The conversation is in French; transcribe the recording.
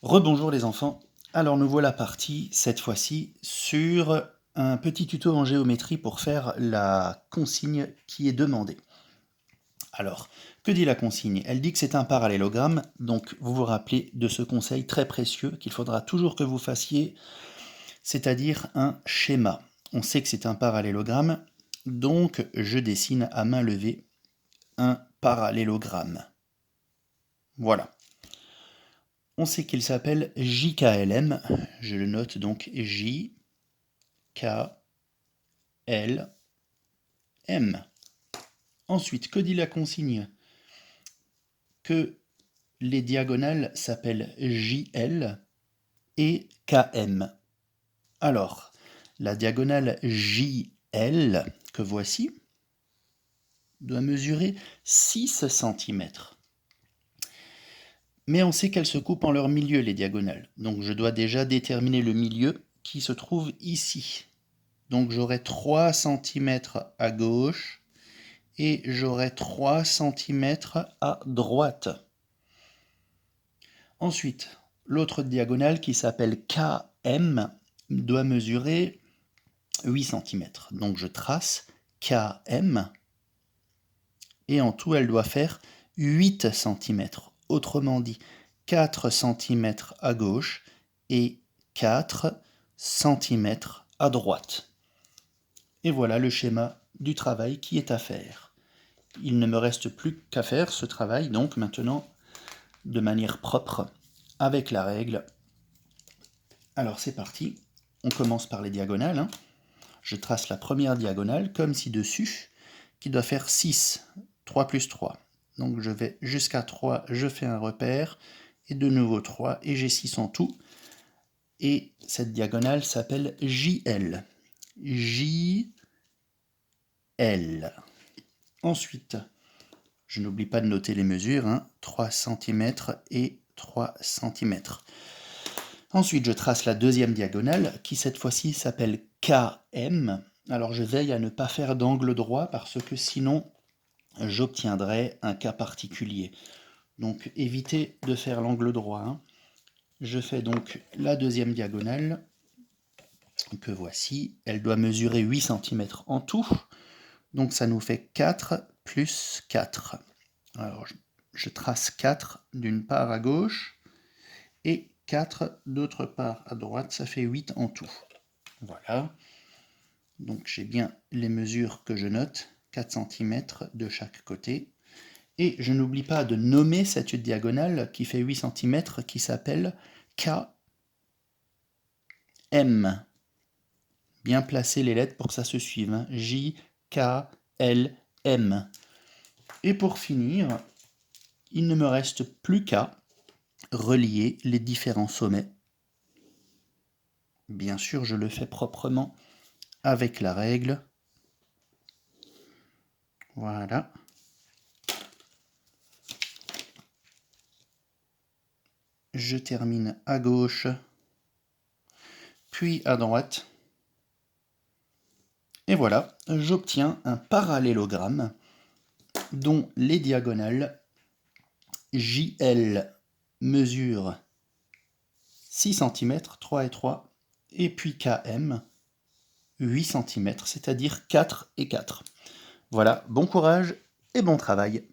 Rebonjour les enfants. Alors nous voilà partis cette fois-ci sur un petit tuto en géométrie pour faire la consigne qui est demandée. Alors, que dit la consigne? Elle dit que c'est un parallélogramme, donc vous vous rappelez de ce conseil très précieux qu'il faudra toujours que vous fassiez, c'est-à-dire un schéma. On sait que c'est un parallélogramme, donc je dessine à main levée un parallélogramme. Voilà. On sait qu'il s'appelle JKLM, je le note donc JKLM. Ensuite, que dit la consigne? Que les diagonales s'appellent JL et KM. Alors, la diagonale JL, que voici, doit mesurer 6 cm. Mais on sait qu'elles se coupent en leur milieu, les diagonales. Donc je dois déjà déterminer le milieu qui se trouve ici. Donc j'aurai 3 cm à gauche et j'aurai 3 cm à droite. Ensuite, l'autre diagonale qui s'appelle KM doit mesurer 8 cm. Donc je trace KM et en tout elle doit faire 8 cm. Autrement dit, 4 cm à gauche et 4 cm à droite. Et voilà le schéma du travail qui est à faire. Il ne me reste plus qu'à faire ce travail, donc maintenant, de manière propre, avec la règle. Alors c'est parti, on commence par les diagonales. Je trace la première diagonale comme ci-dessus, qui doit faire 6, 3 plus 3. Donc je vais jusqu'à 3, je fais un repère, et de nouveau 3, et j'ai 6 en tout. Et cette diagonale s'appelle JL. JL. Ensuite, je n'oublie pas de noter les mesures, 3 cm et 3 cm. Ensuite, je trace la deuxième diagonale, qui cette fois-ci s'appelle KM. Alors je veille à ne pas faire d'angle droit, parce que sinon, j'obtiendrai un cas particulier. Donc évitez de faire l'angle droit. Je fais donc la deuxième diagonale, que voici. Elle doit mesurer 8 cm en tout. Donc ça nous fait 4 plus 4. Alors je trace 4 d'une part à gauche et 4 d'autre part à droite. Ça fait 8 en tout. Voilà. Donc j'ai bien les mesures que je note. 4 cm de chaque côté. Et je n'oublie pas de nommer cette diagonale qui fait 8 cm qui s'appelle KM. Bien placer les lettres pour que ça se suive. J, K, L, M. Et pour finir, il ne me reste plus qu'à relier les différents sommets. Bien sûr, je le fais proprement avec la règle. Voilà. Je termine à gauche, puis à droite. Et voilà, j'obtiens un parallélogramme dont les diagonales JL mesurent 6 cm, 3 et 3, et puis KM 8 cm, c'est-à-dire 4 et 4. Voilà, bon courage et bon travail.